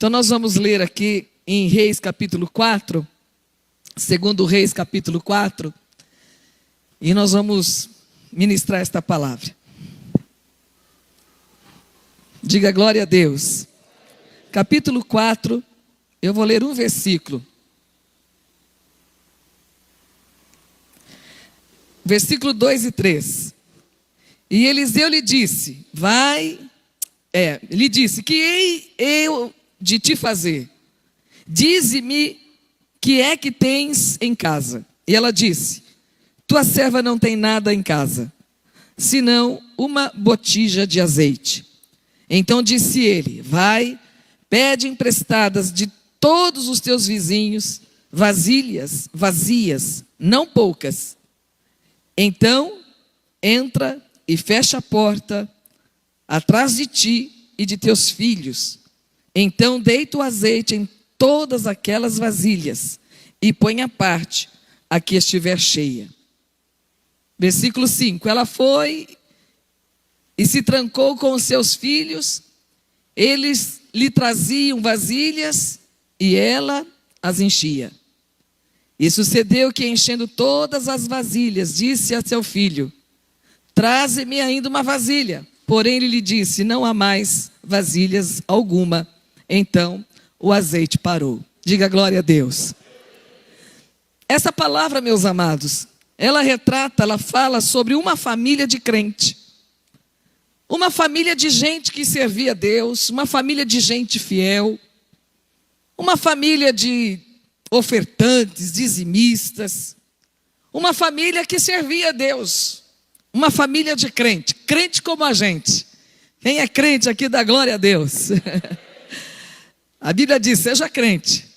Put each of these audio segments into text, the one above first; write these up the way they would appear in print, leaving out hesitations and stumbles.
Então nós vamos ler aqui em Reis capítulo 4, segundo Reis capítulo 4, e nós vamos ministrar esta palavra. Diga glória a Deus. Capítulo 4, eu vou ler um versículo. Versículo 2 e 3. E Eliseu lhe disse, lhe disse, que hei eu de te fazer? Dize-me, que é que tens em casa? E ela disse, tua serva não tem nada em casa, senão uma botija de azeite. Então disse ele, vai, pede emprestadas de todos os teus vizinhos, vasilhas vazias, não poucas. Então entra e fecha a porta atrás de ti e de teus filhos. Então deita o azeite em todas aquelas vasilhas e põe à parte a que estiver cheia. Versículo 5. Ela foi e se trancou com os seus filhos. Eles lhe traziam vasilhas e ela as enchia. E sucedeu que, enchendo todas as vasilhas, disse a seu filho, traze-me ainda uma vasilha. Porém ele lhe disse, não há mais vasilhas alguma. Então o azeite parou. Diga glória a Deus. Essa palavra, meus amados, ela fala sobre uma família de crente. Uma família de gente que servia a Deus, uma família de gente fiel, uma família de ofertantes, dizimistas, uma família que servia a Deus, uma família de crente, crente como a gente. Quem é crente aqui dá glória a Deus. A Bíblia diz, seja crente.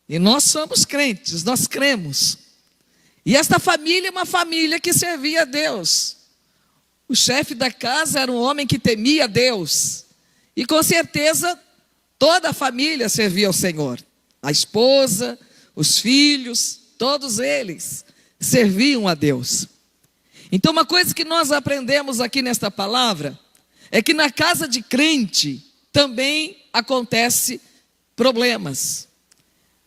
E nós somos crentes, nós cremos. E esta família é uma família que servia a Deus. O chefe da casa era um homem que temia a Deus. E com certeza toda a família servia ao Senhor. A esposa, os filhos, todos eles serviam a Deus. Então uma coisa que nós aprendemos aqui nesta palavra é que na casa de crente também acontece problemas.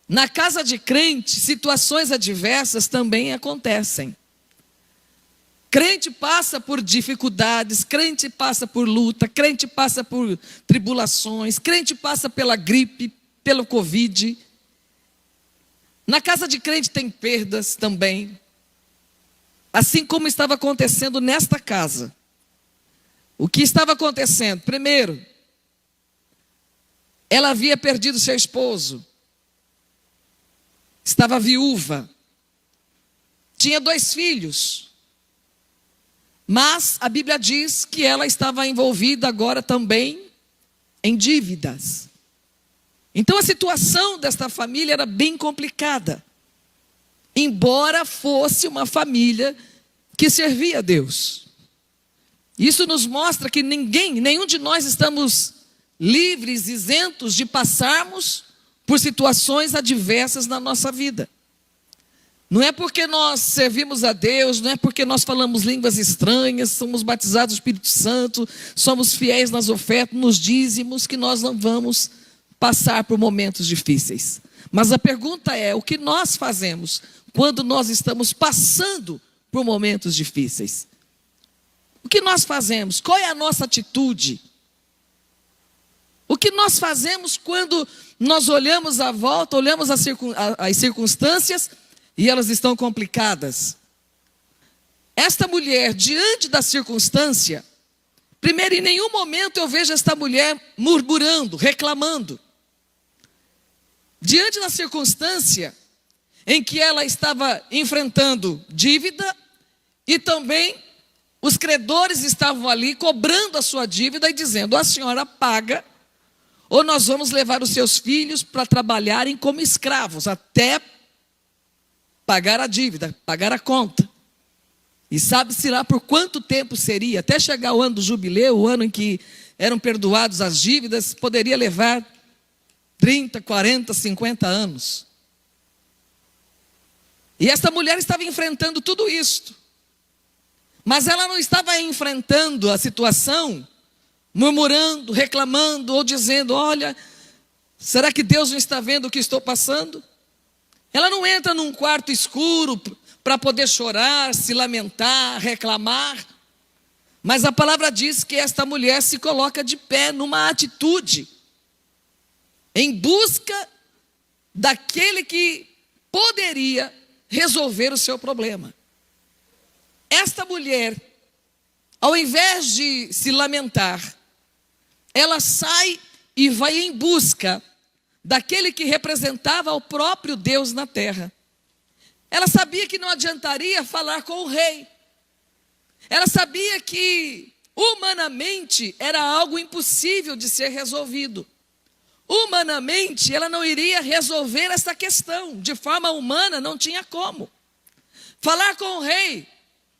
Na casa de crente, situações adversas também acontecem. Crente passa por dificuldades, crente passa por luta, crente passa por tribulações, crente passa pela gripe, pelo Covid. Na casa de crente tem perdas também. Assim como estava acontecendo nesta casa. O que estava acontecendo? Primeiro, ela havia perdido seu esposo. Estava viúva. Tinha 2 filhos. Mas a Bíblia diz que ela estava envolvida agora também em dívidas. Então a situação desta família era bem complicada. Embora fosse uma família que servia a Deus. Isso nos mostra que nenhum de nós estamos livres, isentos de passarmos por situações adversas na nossa vida. Não é porque nós servimos a Deus, não é porque nós falamos línguas estranhas, somos batizados do Espírito Santo, somos fiéis nas ofertas, nos dízimos, que nós não vamos passar por momentos difíceis. Mas a pergunta é, o que nós fazemos quando nós estamos passando por momentos difíceis? O que nós fazemos? Qual é a nossa atitude? O que nós fazemos quando nós olhamos à volta, olhamos as circunstâncias e elas estão complicadas? Esta mulher, diante da circunstância, primeiro, em nenhum momento eu vejo esta mulher murmurando, reclamando. Diante da circunstância em que ela estava enfrentando dívida e também os credores estavam ali cobrando a sua dívida e dizendo, a senhora paga ou nós vamos levar os seus filhos para trabalharem como escravos até pagar a dívida, pagar a conta. E sabe-se lá por quanto tempo seria, até chegar o ano do jubileu, o ano em que eram perdoados as dívidas, poderia levar 30, 40, 50 anos. E esta mulher estava enfrentando tudo isto. Mas ela não estava enfrentando a situação murmurando, reclamando ou dizendo, olha, Será que Deus não está vendo o que estou passando? Ela não entra num quarto escuro para poder chorar, se lamentar, reclamar. Mas a palavra diz que esta mulher se coloca de pé numa atitude, em busca daquele que poderia resolver o seu problema. Esta mulher, ao invés de se lamentar, ela sai e vai em busca daquele que representava o próprio Deus na terra. Ela sabia que não adiantaria falar com o rei. Ela sabia que humanamente era algo impossível de ser resolvido. Humanamente ela não iria resolver essa questão. De forma humana não tinha como. Falar com o rei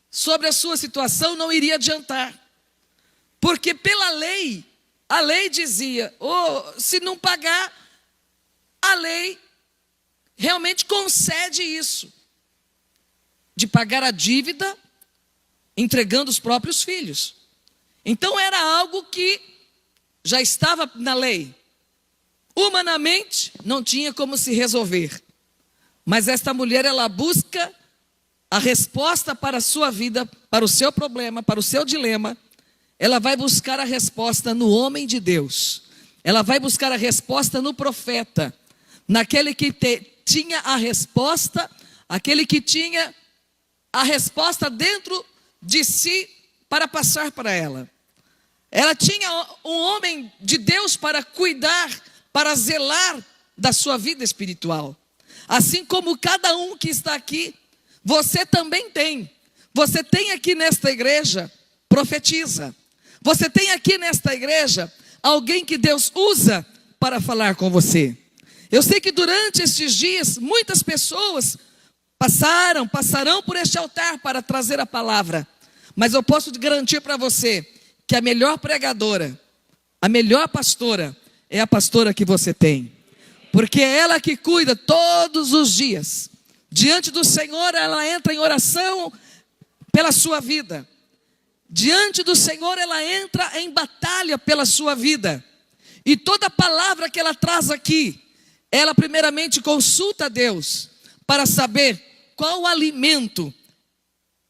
sobre a sua situação não iria adiantar. Porque pela lei, a lei dizia, se não pagar, a lei realmente concede isso. De pagar a dívida, entregando os próprios filhos. Então era algo que já estava na lei. Humanamente não tinha como se resolver. Mas esta mulher, ela busca a resposta para a sua vida, para o seu problema, para o seu dilema. Ela vai buscar a resposta no homem de Deus. Ela vai buscar a resposta no profeta. Naquele que tinha a resposta, aquele que tinha a resposta dentro de si para passar para ela. Ela tinha um homem de Deus para cuidar, para zelar da sua vida espiritual. Assim como cada um que está aqui, você também tem. Você tem aqui nesta igreja, profetiza. Você tem aqui nesta igreja, alguém que Deus usa para falar com você. Eu sei que durante estes dias, muitas pessoas passarão por este altar para trazer a palavra. Mas eu posso garantir para você que a melhor pregadora, a melhor pastora, é a pastora que você tem. Porque é ela que cuida todos os dias. Diante do Senhor, ela entra em oração pela sua vida. Diante do Senhor, ela entra em batalha pela sua vida. E toda palavra que ela traz aqui, ela primeiramente consulta a Deus para saber qual o alimento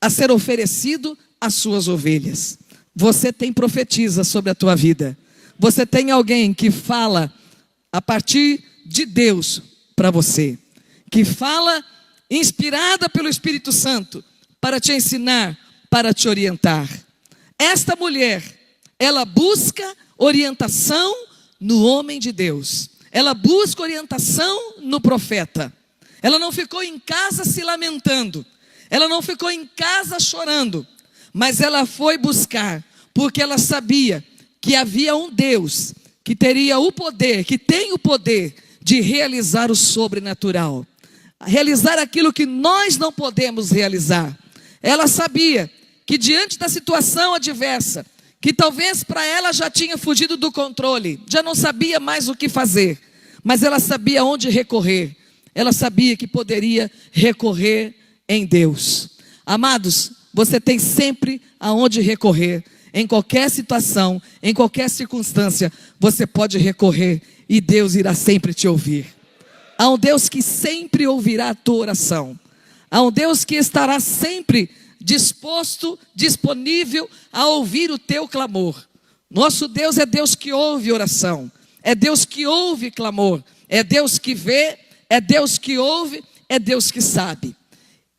a ser oferecido às suas ovelhas. Você tem profetiza sobre a tua vida. Você tem alguém que fala a partir de Deus para você. Que fala inspirada pelo Espírito Santo para te ensinar, para te orientar. Esta mulher, ela busca orientação no homem de Deus. Ela busca orientação no profeta. Ela não ficou em casa se lamentando. Ela não ficou em casa chorando. Mas ela foi buscar, porque ela sabia que havia um Deus que teria o poder, que tem o poder de realizar o sobrenatural. Realizar aquilo que nós não podemos realizar. Ela sabia que diante da situação adversa, que talvez para ela já tinha fugido do controle, já não sabia mais o que fazer, mas ela sabia onde recorrer. Ela sabia que poderia recorrer em Deus. Amados, você tem sempre aonde recorrer. Em qualquer situação, em qualquer circunstância, você pode recorrer e Deus irá sempre te ouvir. Há um Deus que sempre ouvirá a tua oração. Há um Deus que estará sempre disposto, disponível a ouvir o teu clamor. Nosso Deus é Deus que ouve oração. É Deus que ouve clamor. É Deus que vê, é Deus que ouve, é Deus que sabe.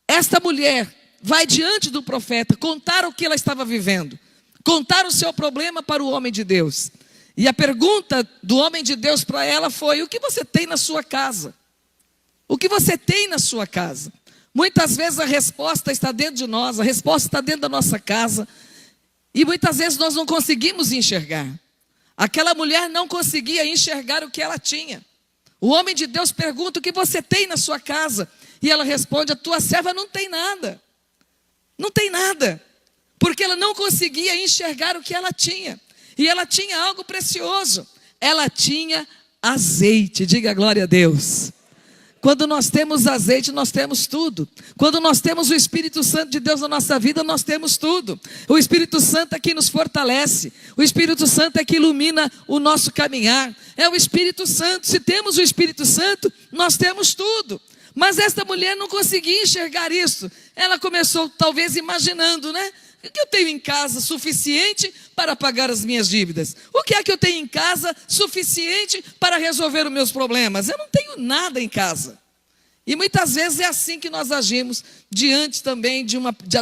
Esta mulher vai diante do profeta contar o que ela estava vivendo. Contar o seu problema para o homem de Deus. E a pergunta do homem de Deus para ela foi: o que você tem na sua casa? O que você tem na sua casa? Muitas vezes a resposta está dentro de nós, a resposta está dentro da nossa casa. E muitas vezes nós não conseguimos enxergar. Aquela mulher não conseguia enxergar o que ela tinha. O homem de Deus pergunta: o que você tem na sua casa? E ela responde: a tua serva não tem nada. Não tem nada. Porque ela não conseguia enxergar o que ela tinha. E ela tinha algo precioso. Ela tinha azeite. Diga glória a Deus. Quando nós temos azeite, nós temos tudo. Quando nós temos o Espírito Santo de Deus na nossa vida, nós temos tudo. O Espírito Santo é que nos fortalece. O Espírito Santo é que ilumina o nosso caminhar. É o Espírito Santo. Se temos o Espírito Santo, nós temos tudo. Mas esta mulher não conseguia enxergar isso. Ela começou talvez imaginando, né? O que eu tenho em casa suficiente para pagar as minhas dívidas? O que é que eu tenho em casa suficiente para resolver os meus problemas? Eu não tenho nada em casa. E muitas vezes é assim que nós agimos, diante também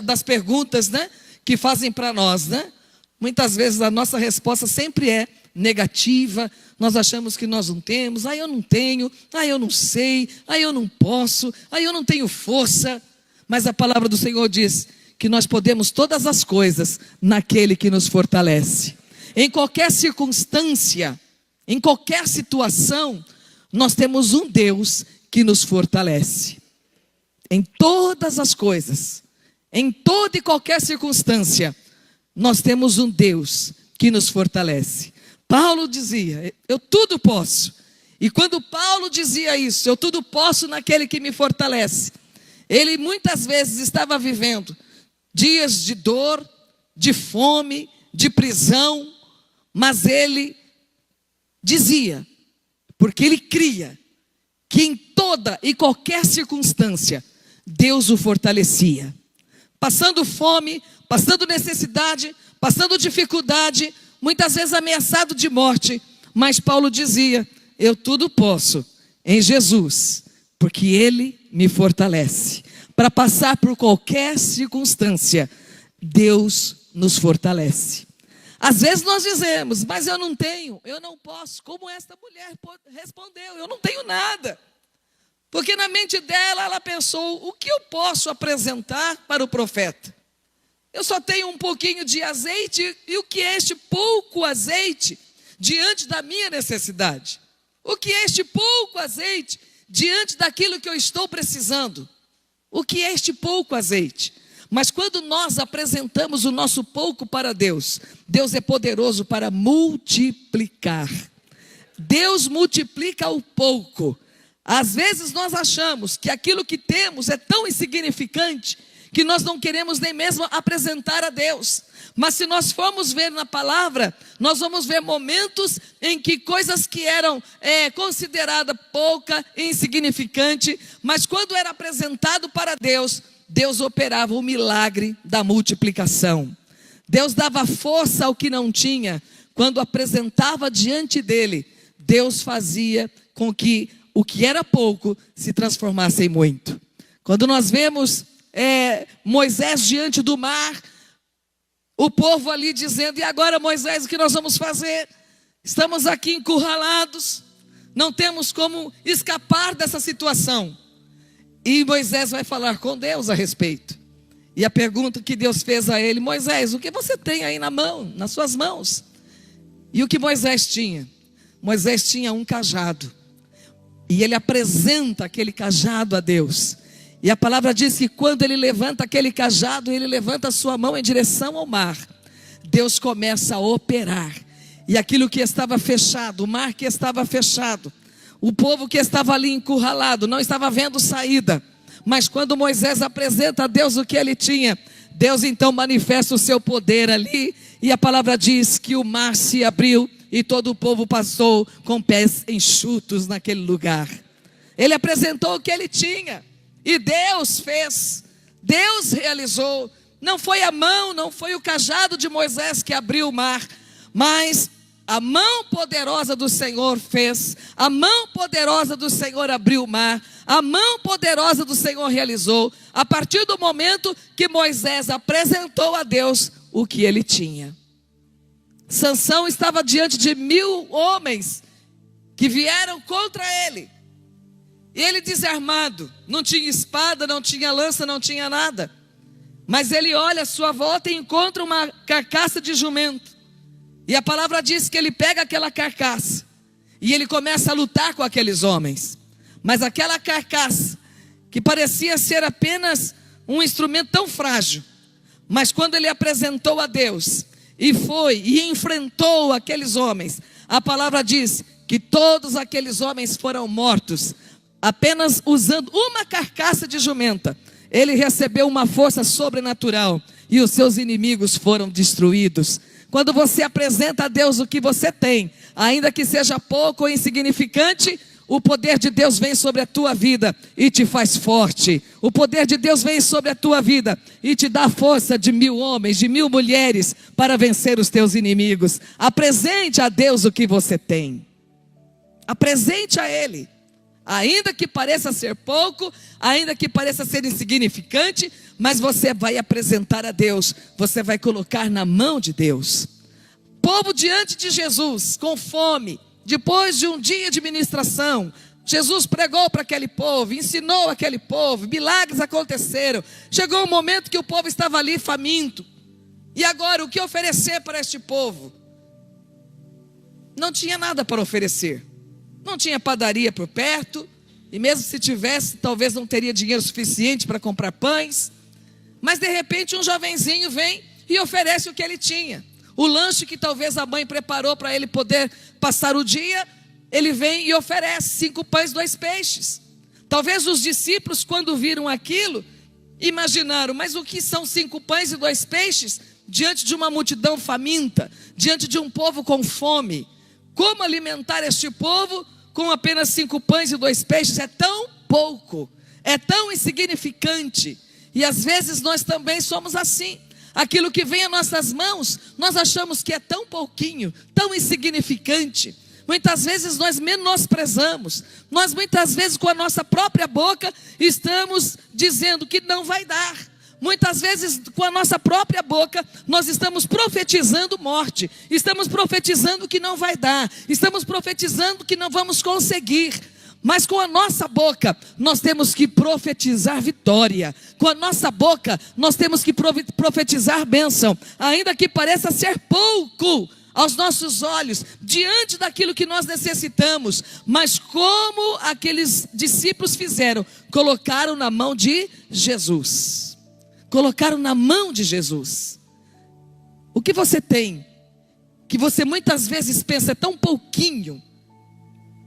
das perguntas, né, que fazem para nós, né? Muitas vezes a nossa resposta sempre é negativa. Nós achamos que nós não temos. Eu não tenho, eu não sei, eu não posso, eu não tenho força. Mas a palavra do Senhor diz que nós podemos todas as coisas naquele que nos fortalece. Em qualquer circunstância, em qualquer situação, nós temos um Deus que nos fortalece. Em todas as coisas, em toda e qualquer circunstância, nós temos um Deus que nos fortalece. Paulo dizia, eu tudo posso. E quando Paulo dizia isso, eu tudo posso naquele que me fortalece, ele muitas vezes estava vivendo dias de dor, de fome, de prisão, mas ele dizia, porque ele cria, que em toda e qualquer circunstância, Deus o fortalecia. Passando fome, passando necessidade, passando dificuldade, muitas vezes ameaçado de morte, mas Paulo dizia, eu tudo posso em Jesus, porque Ele me fortalece. Para passar por qualquer circunstância, Deus nos fortalece. Às vezes nós dizemos, mas eu não tenho, eu não posso, como esta mulher respondeu, eu não tenho nada. Porque na mente dela, ela pensou, o que eu posso apresentar para o profeta? Eu só tenho um pouquinho de azeite, e o que é este pouco azeite diante da minha necessidade? O que é este pouco azeite diante daquilo que eu estou precisando? O que é este pouco azeite? Mas quando nós apresentamos o nosso pouco para Deus, Deus é poderoso para multiplicar. Deus multiplica o pouco. Às vezes nós achamos que aquilo que temos é tão insignificante que nós não queremos nem mesmo apresentar a Deus. Mas se nós formos ver na palavra, nós vamos ver momentos em que coisas que eram consideradas pouca e insignificante, mas quando era apresentado para Deus, Deus operava o milagre da multiplicação. Deus dava força ao que não tinha. Quando apresentava diante dele, Deus fazia com que o que era pouco se transformasse em muito. Quando nós vemos Moisés diante do mar, o povo ali dizendo, e agora Moisés, o que nós vamos fazer? Estamos aqui encurralados, não temos como escapar dessa situação. E Moisés vai falar com Deus a respeito. E a pergunta que Deus fez a ele, Moisés, o que você tem aí na mão, nas suas mãos? E o que Moisés tinha? Moisés tinha um cajado. E ele apresenta aquele cajado a Deus. E a palavra diz que quando ele levanta aquele cajado, ele levanta a sua mão em direção ao mar. Deus começa a operar. E aquilo que estava fechado, o mar que estava fechado, o povo que estava ali encurralado, não estava vendo saída. Mas quando Moisés apresenta a Deus o que ele tinha, Deus então manifesta o seu poder ali. E a palavra diz que o mar se abriu e todo o povo passou com pés enxutos naquele lugar. Ele apresentou o que ele tinha. E Deus fez, Deus realizou. Não foi a mão, não foi o cajado de Moisés que abriu o mar, mas a mão poderosa do Senhor fez. A mão poderosa do Senhor abriu o mar. A mão poderosa do Senhor realizou. A partir do momento que Moisés apresentou a Deus o que ele tinha. Sansão estava diante de 1000 homens que vieram contra ele. E ele desarmado, não tinha espada, não tinha lança, não tinha nada. Mas ele olha à sua volta e encontra uma carcaça de jumento. E a palavra diz que ele pega aquela carcaça e ele começa a lutar com aqueles homens. Mas aquela carcaça, que parecia ser apenas um instrumento tão frágil, mas quando ele apresentou a Deus e foi e enfrentou aqueles homens, a palavra diz que todos aqueles homens foram mortos. apenas usando uma carcaça de jumenta, ele recebeu uma força sobrenatural e os seus inimigos foram destruídos. Quando você apresenta a Deus o que você tem, ainda que seja pouco ou insignificante, o poder de Deus vem sobre a tua vida e te faz forte. O poder de Deus vem sobre a tua vida e te dá força de 1000 homens, de 1000 mulheres para vencer os teus inimigos. Apresente a Deus o que você tem. Apresente a Ele. Ainda que pareça ser pouco, ainda que pareça ser insignificante, mas você vai apresentar a Deus, você vai colocar na mão de Deus. Povo diante de Jesus, com fome, depois de um dia de ministração, Jesus pregou para aquele povo, ensinou aquele povo, milagres aconteceram. Chegou um momento que o povo estava ali faminto. E agora, o que oferecer para este povo? Não tinha nada para oferecer. Não tinha padaria por perto, e mesmo se tivesse, talvez não teria dinheiro suficiente para comprar pães. Mas de repente um jovenzinho vem e oferece o que ele tinha. O lanche que talvez a mãe preparou para ele poder passar o dia, ele vem e oferece 5 pães e 2 peixes. Talvez os discípulos, quando viram aquilo, imaginaram, mas o que são 5 pães e 2 peixes diante de uma multidão faminta, diante de um povo com fome? Como alimentar este povo com apenas 5 pães e 2 peixes? É tão pouco, é tão insignificante. E às vezes nós também somos assim. Aquilo que vem às nossas mãos, nós achamos que é tão pouquinho, tão insignificante. Muitas vezes nós menosprezamos. Nós muitas vezes com a nossa própria boca estamos dizendo que não vai dar. Muitas vezes com a nossa própria boca nós estamos profetizando morte. Estamos profetizando que não vai dar. Estamos profetizando que não vamos conseguir. Mas com a nossa boca, nós temos que profetizar vitória. Com a nossa boca, nós temos que profetizar bênção. Ainda que pareça ser pouco aos nossos olhos, diante daquilo que nós necessitamos. Mas como aqueles discípulos fizeram? Colocaram na mão de Jesus. Colocaram na mão de Jesus. O que você tem, que você muitas vezes pensa é tão pouquinho,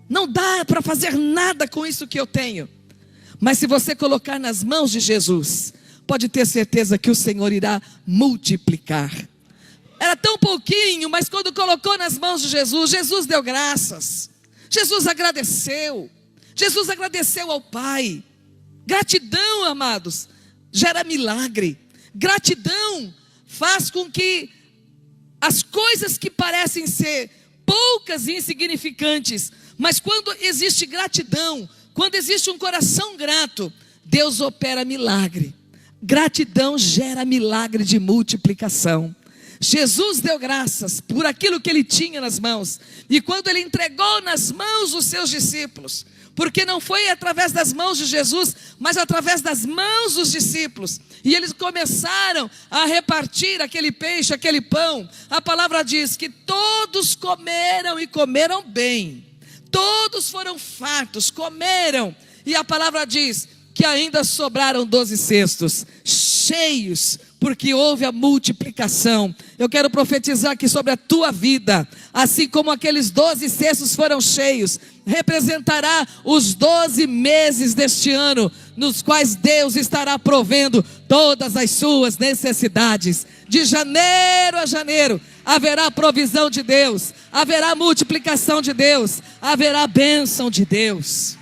não dá para fazer nada com isso que eu tenho. Mas se você colocar nas mãos de Jesus, pode ter certeza que o Senhor irá multiplicar. Era tão pouquinho, mas quando colocou nas mãos de Jesus, Jesus deu graças. Jesus agradeceu. Jesus agradeceu ao Pai. Gratidão, amados, gera milagre. Gratidão faz com que as coisas que parecem ser poucas e insignificantes, mas quando existe gratidão, quando existe um coração grato, Deus opera milagre. Gratidão gera milagre de multiplicação. Jesus deu graças por aquilo que ele tinha nas mãos. E quando ele entregou nas mãos os seus discípulos, porque não foi através das mãos de Jesus, mas através das mãos dos discípulos, e eles começaram a repartir aquele peixe, aquele pão. A palavra diz que todos comeram e comeram bem. Todos foram fartos, comeram. E a palavra diz que ainda sobraram 12 cestos, cheios, porque houve a multiplicação. Eu quero profetizar aqui sobre a tua vida. Assim como aqueles 12 cestos foram cheios, representará os 12 meses deste ano, nos quais Deus estará provendo todas as suas necessidades. De janeiro a janeiro, haverá provisão de Deus, haverá multiplicação de Deus, haverá bênção de Deus.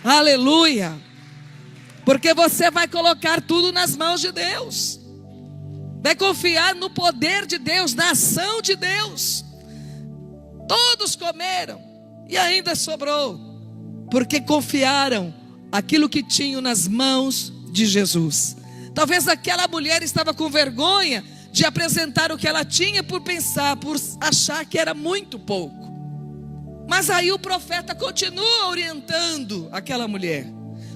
Aleluia! Porque você vai colocar tudo nas mãos de Deus. Vai confiar no poder de Deus, na ação de Deus. Todos comeram e ainda sobrou, porque confiaram aquilo que tinham nas mãos de Jesus. Talvez aquela mulher estava com vergonha de apresentar o que ela tinha por pensar, por achar que era muito pouco. Mas aí o profeta continua orientando aquela mulher.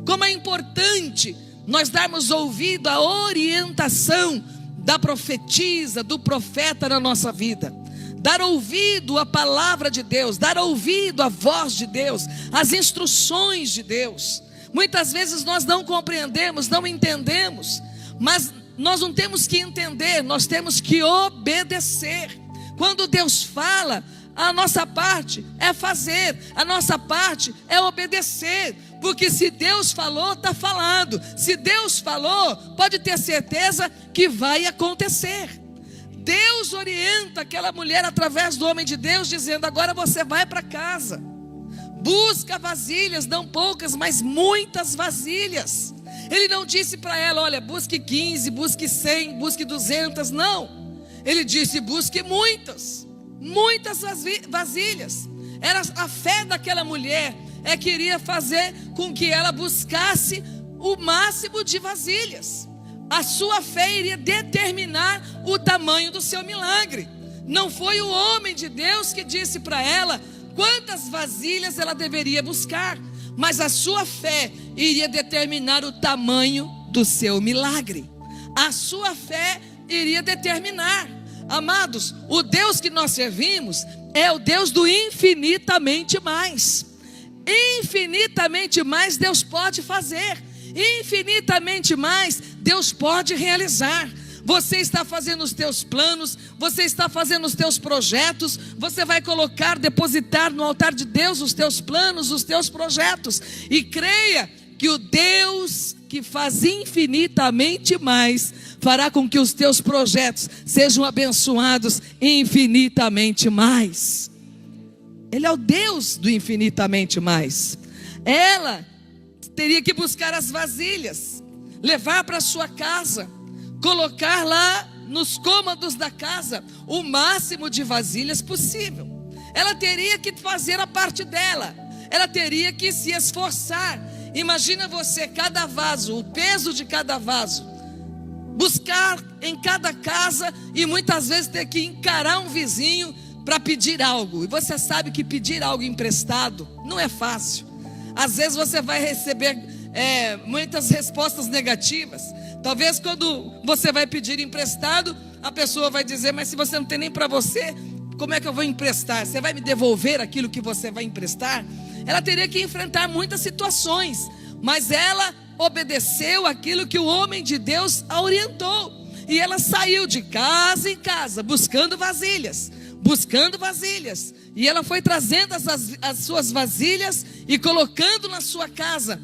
Como é importante nós darmos ouvido à orientação da profetisa, do profeta na nossa vida. Dar ouvido à palavra de Deus, dar ouvido à voz de Deus, às instruções de Deus. Muitas vezes nós não compreendemos, não entendemos, mas nós não temos que entender, nós temos que obedecer. Quando Deus fala, a nossa parte é fazer, a nossa parte é obedecer, porque se Deus falou, está falado. Se Deus falou, pode ter certeza que vai acontecer. Deus orienta aquela mulher através do homem de Deus, dizendo: agora você vai para casa, busca vasilhas, não poucas, mas muitas vasilhas. Ele não disse para ela: olha, busque 15, busque 100, busque 200, não. Ele disse: busque muitas vasilhas. Era a fé daquela mulher, queria fazer com que ela buscasse o máximo de vasilhas. A sua fé iria determinar o tamanho do seu milagre. Não foi o homem de Deus que disse para ela quantas vasilhas ela deveria buscar, mas a sua fé iria determinar o tamanho do seu milagre. A sua fé iria determinar. Amados, o Deus que nós servimos é o Deus do infinitamente mais. Infinitamente mais Deus pode fazer. Infinitamente mais Deus pode realizar. Você está fazendo os teus planos, você está fazendo os teus projetos, você vai colocar, depositar no altar de Deus os teus planos, os teus projetos, e creia que o Deus que faz infinitamente mais fará com que os teus projetos sejam abençoados infinitamente mais. Ele é o Deus do infinitamente mais. Ela teria que buscar as vasilhas, levar para sua casa, colocar lá nos cômodos da casa o máximo de vasilhas possível. Ela teria que fazer a parte dela, ela teria que se esforçar. Imagina você, cada vaso, o peso de cada vaso, buscar em cada casa, e muitas vezes ter que encarar um vizinho para pedir algo. E você sabe que pedir algo emprestado não é fácil. Às vezes você vai receber muitas respostas negativas. Talvez quando você vai pedir emprestado, a pessoa vai dizer: mas se você não tem nem para você, como é que eu vou emprestar? Você vai me devolver aquilo que você vai emprestar? Ela teria que enfrentar muitas situações, mas ela obedeceu aquilo que o homem de Deus a orientou. E ela saiu de casa em casa, buscando vasilhas. E ela foi trazendo as suas vasilhas e colocando na sua casa.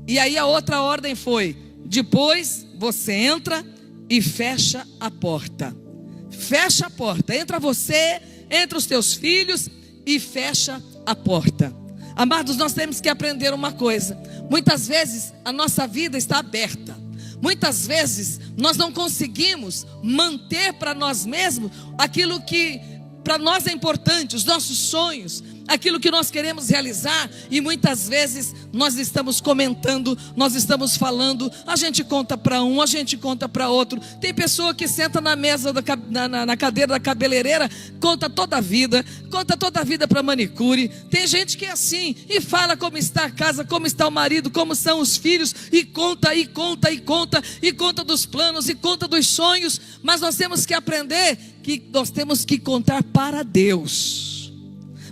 E aí a outra ordem foi: depois você entra e fecha a porta. Fecha a porta. Entra você, entra os teus filhos e fecha a porta. Amados, nós temos que aprender uma coisa. Muitas vezes a nossa vida está aberta. Muitas vezes nós não conseguimos manter para nós mesmos aquilo que para nós é importante, os nossos sonhos, aquilo que nós queremos realizar. E muitas vezes nós estamos comentando, nós estamos falando, a gente conta para um, a gente conta para outro. Tem pessoa que senta na mesa, na cadeira da cabeleireira, conta toda a vida para manicure. Tem gente que é assim, e fala como está a casa, como está o marido, como são os filhos, e conta dos planos, e conta dos sonhos. Mas nós temos que aprender que nós temos que contar para Deus.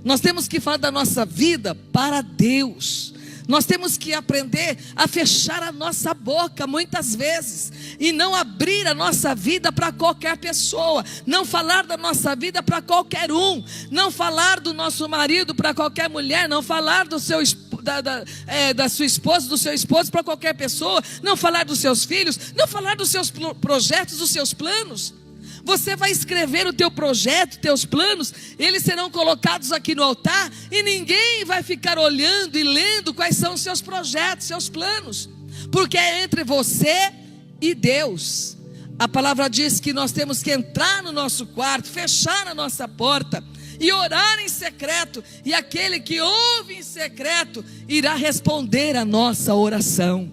Nós temos que falar da nossa vida para Deus. Nós temos que aprender a fechar a nossa boca muitas vezes, e não abrir a nossa vida para qualquer pessoa, não falar da nossa vida para qualquer um, não falar do nosso marido para qualquer mulher, não falar do seu da sua esposa, do seu esposo para qualquer pessoa, não falar dos seus filhos, não falar dos seus projetos, dos seus planos. Você vai escrever o teu projeto, teus planos, eles serão colocados aqui no altar, e ninguém vai ficar olhando e lendo quais são os seus projetos, seus planos, porque é entre você e Deus. A palavra diz que nós temos que entrar no nosso quarto, fechar a nossa porta e orar em secreto, e aquele que ouve em secreto irá responder a nossa oração.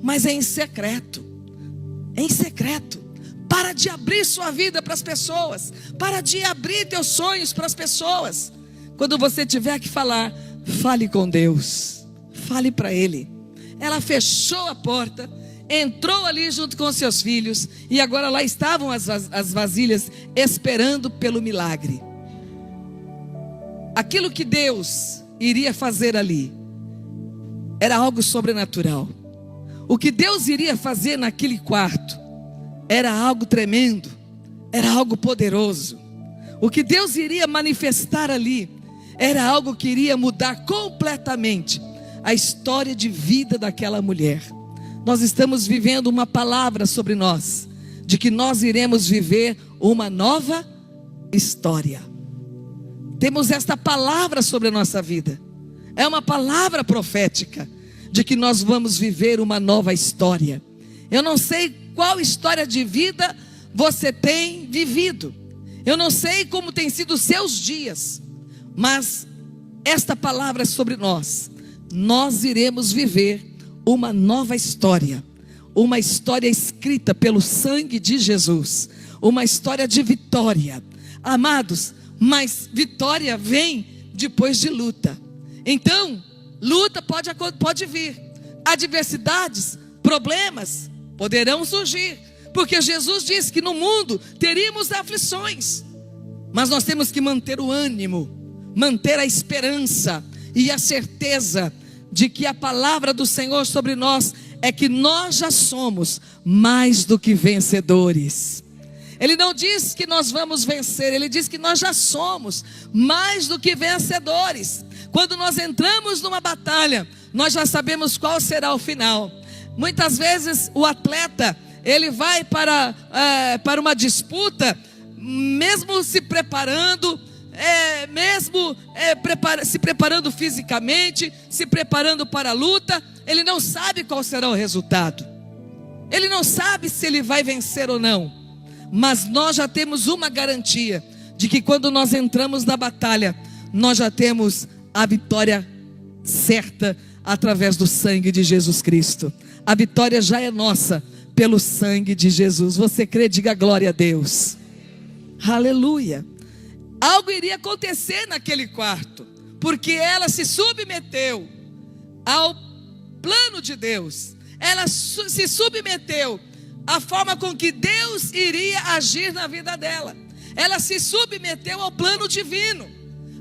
Mas é em secreto, é em secreto. Para de abrir sua vida para as pessoas. Para de abrir teus sonhos para as pessoas. Quando você tiver que falar, fale com Deus. Fale para Ele. Ela fechou a porta, entrou ali junto com seus filhos, e agora lá estavam as vasilhas esperando pelo milagre. Aquilo que Deus iria fazer ali era algo sobrenatural. O que Deus iria fazer naquele quarto era algo tremendo, era algo poderoso. O que Deus iria manifestar ali era algo que iria mudar completamente a história de vida daquela mulher. Nós estamos vivendo uma palavra sobre nós, de que nós iremos viver uma nova história. Temos esta palavra sobre a nossa vida. É uma palavra profética, de que nós vamos viver uma nova história. Eu não sei qual história de vida você tem vivido. Eu não sei como tem sido os seus dias, mas esta palavra é sobre nós. Nós iremos viver uma nova história, uma história escrita pelo sangue de Jesus, uma história de vitória, amados. Mas vitória vem depois de luta. Então, luta pode vir, adversidades, problemas poderão surgir, porque Jesus disse que no mundo teríamos aflições, mas nós temos que manter o ânimo, manter a esperança e a certeza de que a palavra do Senhor sobre nós é que nós já somos mais do que vencedores. Ele não diz que nós vamos vencer, ele diz que nós já somos mais do que vencedores. Quando nós entramos numa batalha, nós já sabemos qual será o final. Muitas vezes o atleta, ele vai para uma disputa, mesmo se preparando, se preparando fisicamente, se preparando para a luta, ele não sabe qual será o resultado. Ele não sabe se ele vai vencer ou não. Mas nós já temos uma garantia, de que quando nós entramos na batalha, nós já temos a vitória certa, através do sangue de Jesus Cristo. A vitória já é nossa, pelo sangue de Jesus. Você crê? Diga glória a Deus. Aleluia. Algo iria acontecer naquele quarto, porque ela se submeteu ao plano de Deus. Ela se submeteu à forma com que Deus iria agir na vida dela. Ela se submeteu ao plano divino.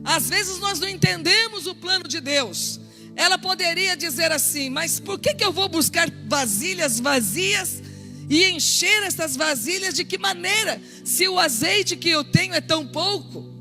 Às vezes nós não entendemos o plano de Deus. Ela poderia dizer assim: mas por que eu vou buscar vasilhas vazias e encher essas vasilhas? De que maneira? Se o azeite que eu tenho é tão pouco.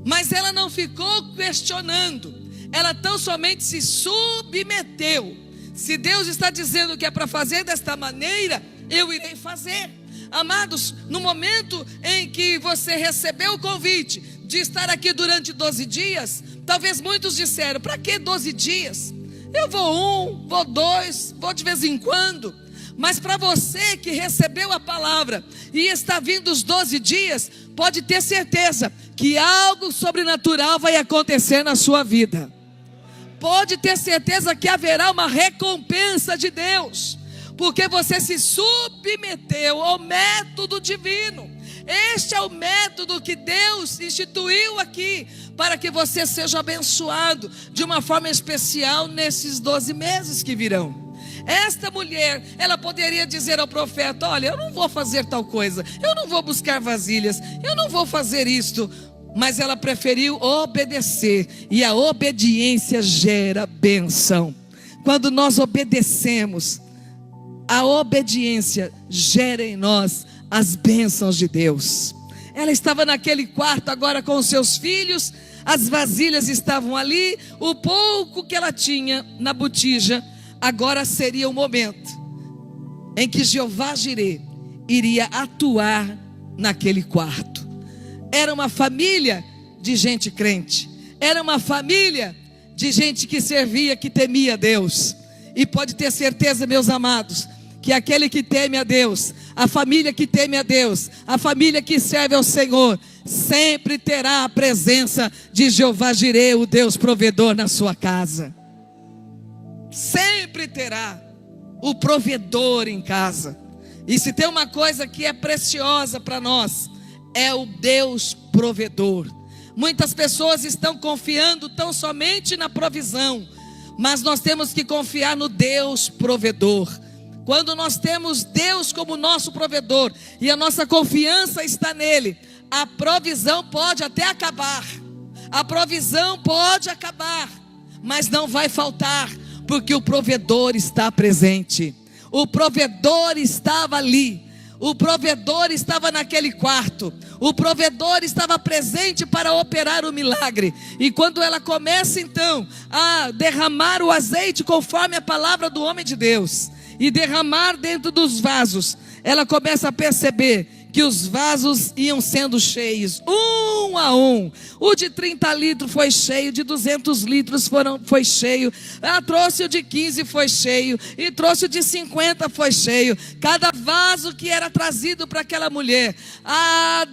Mas ela não ficou questionando, ela tão somente se submeteu. Se Deus está dizendo que é para fazer desta maneira, eu irei fazer. Amados, no momento em que você recebeu o convite de estar aqui durante 12 dias, talvez muitos disseram: para que 12 dias? Eu vou 1, vou 2, vou de vez em quando. Mas para você que recebeu a palavra e está vindo os 12 dias, pode ter certeza que algo sobrenatural vai acontecer na sua vida. Pode ter certeza que haverá uma recompensa de Deus, porque você se submeteu ao método divino. Este é o método que Deus instituiu aqui, para que você seja abençoado de uma forma especial nesses 12 meses que virão. Esta mulher, ela poderia dizer ao profeta: olha, eu não vou fazer tal coisa, eu não vou buscar vasilhas, eu não vou fazer isto. Mas ela preferiu obedecer, e a obediência gera bênção. Quando nós obedecemos, a obediência gera em nós as bênçãos de Deus. Ela estava naquele quarto agora com os seus filhos, as vasilhas estavam ali, o pouco que ela tinha na botija. Agora seria o momento em que Jeová Jireh iria atuar naquele quarto. Era uma família de gente crente, era uma família de gente que servia, que temia a Deus. E pode ter certeza, meus amados, que aquele que teme a Deus, a família que teme a Deus, a família que serve ao Senhor, sempre terá a presença de Jeová Jireh, o Deus provedor, na sua casa. Sempre terá o provedor em casa. E se tem uma coisa que é preciosa para nós, é o Deus provedor. Muitas pessoas estão confiando tão somente na provisão, mas nós temos que confiar no Deus provedor. Quando nós temos Deus como nosso provedor e a nossa confiança está nele, a provisão pode até acabar, a provisão pode acabar, mas não vai faltar, porque o provedor está presente. O provedor estava ali. O provedor estava naquele quarto. O provedor estava presente para operar o milagre. E quando ela começa então a derramar o azeite conforme a palavra do homem de Deus, e derramar dentro dos vasos, ela começa a perceber que os vasos iam sendo cheios, um a um. O de 30 litros foi cheio, de 200 litros foi cheio. Ela trouxe o de 15, foi cheio. E trouxe o de 50, foi cheio. Cada vaso que era trazido para aquela mulher,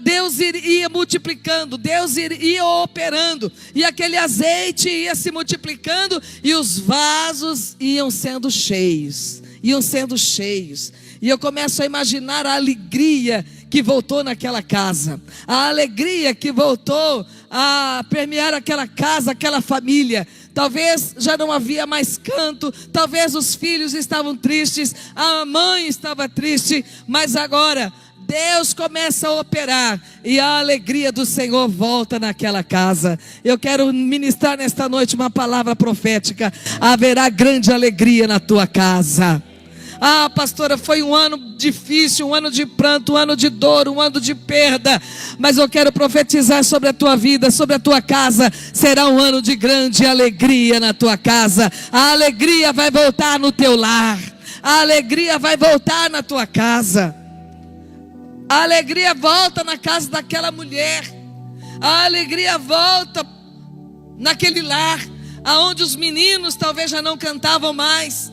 Deus ia multiplicando, Deus ia operando. E aquele azeite ia se multiplicando, e os vasos iam sendo cheios. Iam sendo cheios. E eu começo a imaginar a alegria que voltou naquela casa, a alegria que voltou a permear aquela casa, aquela família. Talvez já não havia mais canto, talvez os filhos estavam tristes, a mãe estava triste, mas agora Deus começa a operar e a alegria do Senhor volta naquela casa. Eu quero ministrar nesta noite uma palavra profética: haverá grande alegria na tua casa. Pastora, foi um ano difícil, um ano de pranto, um ano de dor, um ano de perda, mas eu quero profetizar sobre a tua vida, sobre a tua casa. Será um ano de grande alegria na tua casa. A alegria vai voltar no teu lar, a alegria vai voltar na tua casa. A alegria volta na casa daquela mulher, a alegria volta naquele lar, aonde os meninos talvez já não cantavam mais,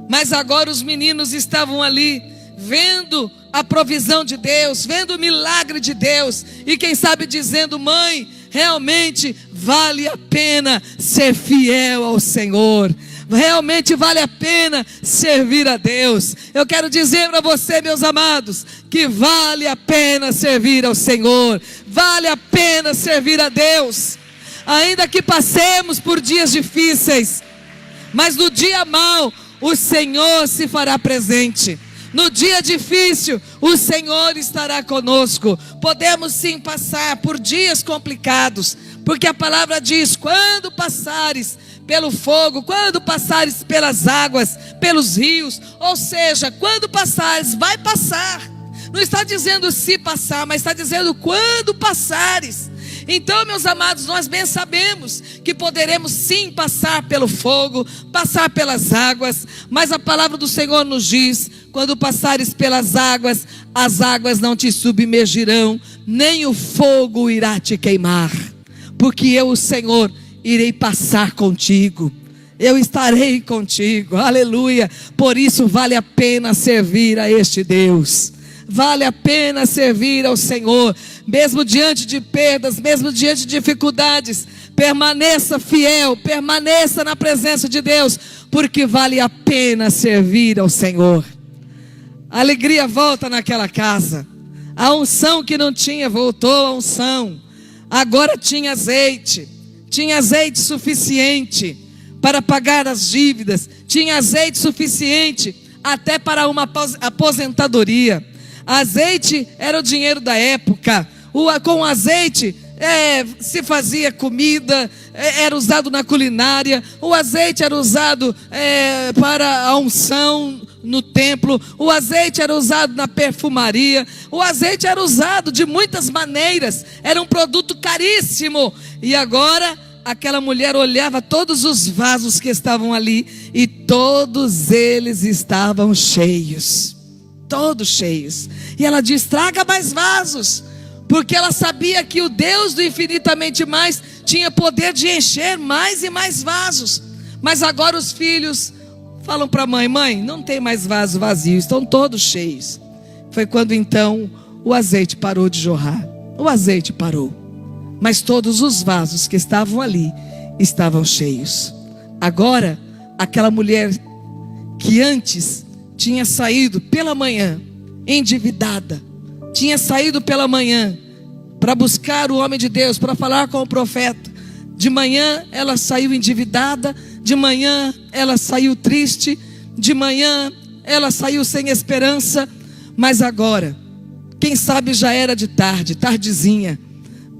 mas agora os meninos estavam ali, vendo a provisão de Deus, vendo o milagre de Deus, e quem sabe dizendo: mãe, realmente vale a pena ser fiel ao Senhor, realmente vale a pena servir a Deus. Eu quero dizer para você, meus amados, que vale a pena servir ao Senhor, vale a pena servir a Deus, ainda que passemos por dias difíceis, mas no dia mau o Senhor se fará presente. No dia difícil, o Senhor estará conosco. Podemos sim passar por dias complicados, porque a palavra diz: quando passares pelo fogo, quando passares pelas águas, pelos rios, ou seja, quando passares, vai passar. Não está dizendo se passar, mas está dizendo quando passares. Então, meus amados, nós bem sabemos que poderemos sim passar pelo fogo, passar pelas águas, mas a palavra do Senhor nos diz: quando passares pelas águas, as águas não te submergirão, nem o fogo irá te queimar, porque eu, o Senhor, irei passar contigo, eu estarei contigo, aleluia. Por isso vale a pena servir a este Deus, vale a pena servir ao Senhor, mesmo diante de perdas, mesmo diante de dificuldades. Permaneça fiel, permaneça na presença de Deus, porque vale a pena servir ao Senhor. A alegria volta naquela casa, a unção que não tinha, voltou a unção. Agora tinha azeite suficiente para pagar as dívidas, tinha azeite suficiente até para uma aposentadoria. Azeite era o dinheiro da época. Com azeite se fazia comida, era usado na culinária. O azeite era usado para a unção no templo. O azeite era usado na perfumaria. O azeite era usado de muitas maneiras. Era um produto caríssimo. E agora aquela mulher olhava todos os vasos que estavam ali, e todos eles estavam cheios, todos cheios. E ela diz: traga mais vasos, porque ela sabia que o Deus do infinitamente mais tinha poder de encher mais e mais vasos. Mas agora os filhos falam para a mãe: mãe, não tem mais vaso vazio, estão todos cheios. Foi quando então o azeite parou de jorrar. O azeite parou, mas todos os vasos que estavam ali estavam cheios. Agora aquela mulher que antes tinha saído pela manhã endividada, tinha saído pela manhã para buscar o homem de Deus, para falar com o profeta. De manhã ela saiu endividada, de manhã ela saiu triste, de manhã ela saiu sem esperança. Mas agora, quem sabe já era de tarde, tardezinha,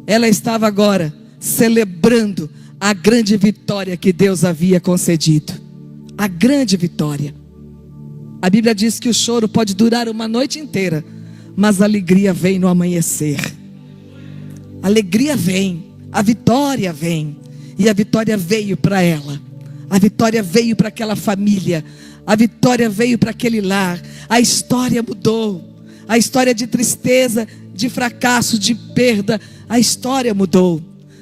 ela estava agora celebrando a grande vitória que Deus havia concedido. A grande vitória. A Bíblia diz que o choro pode durar uma noite inteira, mas a alegria vem no amanhecer. A alegria vem, a vitória vem. E a vitória veio para ela. A vitória veio para aquela família. A vitória veio para aquele lar. A história mudou. A história de tristeza, de fracasso, de perda, a história mudou.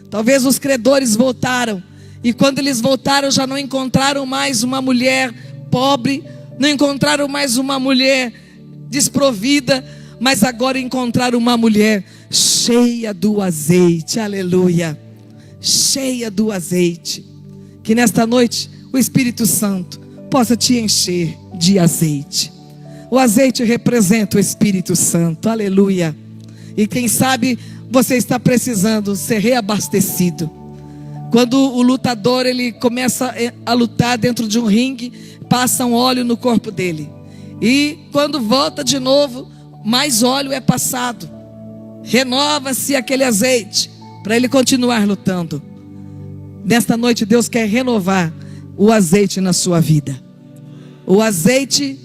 Talvez os credores voltaram. E quando eles voltaram, já não encontraram mais uma mulher pobre, não encontraram mais uma mulher desprovida, mas agora encontraram uma mulher cheia do azeite. Aleluia. Cheia do azeite. Que nesta noite o Espírito Santo possa te encher de azeite. O azeite representa o Espírito Santo. Aleluia. E quem sabe você está precisando ser reabastecido. Quando o lutador ele começa a lutar dentro de um ringue, passa um óleo no corpo dele. E quando volta de novo, mais óleo é passado. Renova-se aquele azeite para ele continuar lutando. Nesta noite Deus quer renovar o azeite na sua vida. O azeite,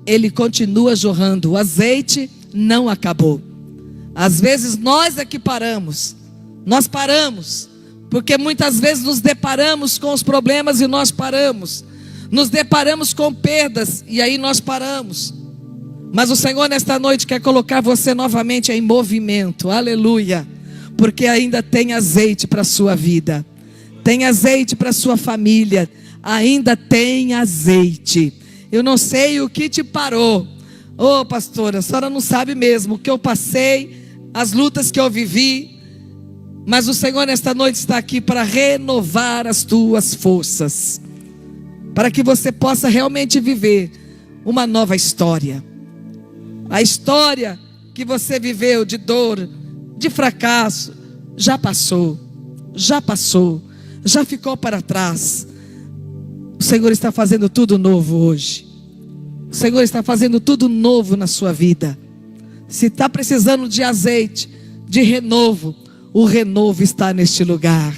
ele continua jorrando. O azeite não acabou. Às vezes nós é que paramos. Nós paramos. Porque muitas vezes nos deparamos com os problemas e nós paramos. Nos deparamos com perdas e aí nós paramos. Mas o Senhor nesta noite quer colocar você novamente em movimento. Aleluia. Porque ainda tem azeite para a sua vida. Tem azeite para a sua família. Ainda tem azeite. Eu não sei o que te parou. Ô pastora, a senhora não sabe mesmo o que eu passei, as lutas que eu vivi. Mas o Senhor nesta noite está aqui para renovar as tuas forças. Para que você possa realmente viver uma nova história. A história que você viveu de dor, de fracasso, já passou. Já passou. Já ficou para trás. O Senhor está fazendo tudo novo hoje. O Senhor está fazendo tudo novo na sua vida. Se está precisando de azeite, de renovo, o renovo está neste lugar.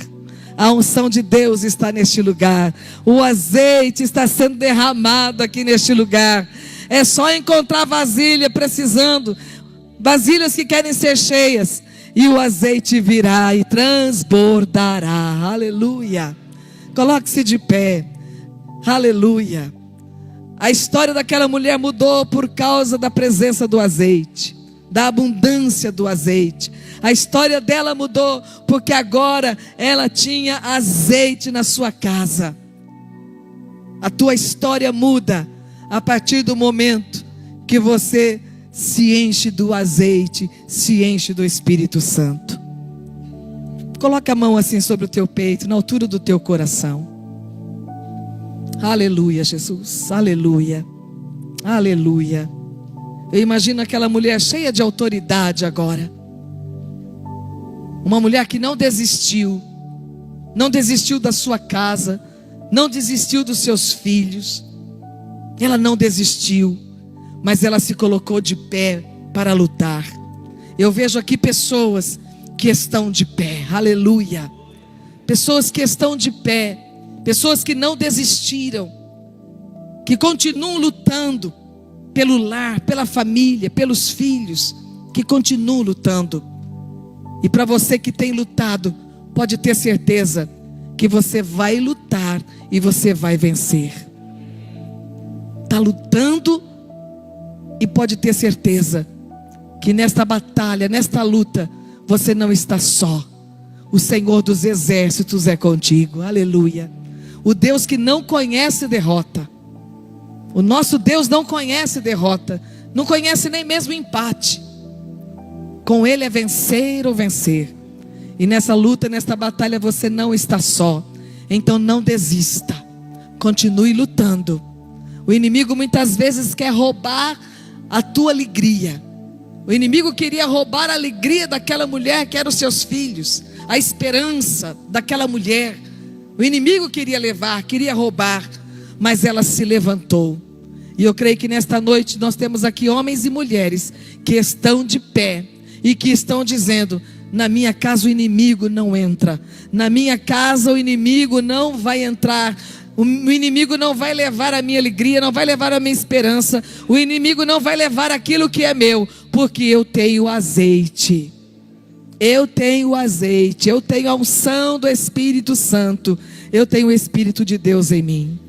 A unção de Deus está neste lugar. O azeite está sendo derramado aqui neste lugar. É só encontrar vasilha precisando. Vasilhas que querem ser cheias. E o azeite virá e transbordará. Aleluia. Coloque-se de pé. Aleluia. A história daquela mulher mudou por causa da presença do azeite, da abundância do azeite. A história dela mudou porque agora ela tinha azeite na sua casa. A tua história muda a partir do momento que você se enche do azeite, se enche do Espírito Santo. Coloca a mão assim sobre o teu peito, na altura do teu coração. Aleluia, Jesus, aleluia, aleluia. Eu imagino aquela mulher cheia de autoridade agora. Uma mulher que não desistiu da sua casa, não desistiu dos seus filhos. Ela não desistiu, mas ela se colocou de pé para lutar. Eu vejo aqui pessoas que estão de pé, aleluia. Pessoas que estão de pé, pessoas que não desistiram, que continuam lutando pelo lar, pela família, pelos filhos, que continuam lutando. E para você que tem lutado, pode ter certeza que você vai lutar e você vai vencer. Está lutando e pode ter certeza que nesta batalha, nesta luta, você não está só. O Senhor dos exércitos é contigo, aleluia. O Deus que não conhece derrota. O nosso Deus não conhece derrota, não conhece nem mesmo empate. Com Ele é vencer ou vencer. E nessa luta, nesta batalha, você não está só. Então não desista. Continue lutando. O inimigo muitas vezes quer roubar a tua alegria. O inimigo queria roubar a alegria daquela mulher que eram os seus filhos. A esperança daquela mulher. O inimigo queria levar, queria roubar. Mas ela se levantou. E eu creio que nesta noite nós temos aqui homens e mulheres que estão de pé. E que estão dizendo: na minha casa o inimigo não entra. Na minha casa o inimigo não vai entrar. O inimigo não vai levar a minha alegria, não vai levar a minha esperança. O inimigo não vai levar aquilo que é meu, porque eu tenho azeite. Eu tenho azeite, eu tenho a unção do Espírito Santo. Eu tenho o Espírito de Deus em mim.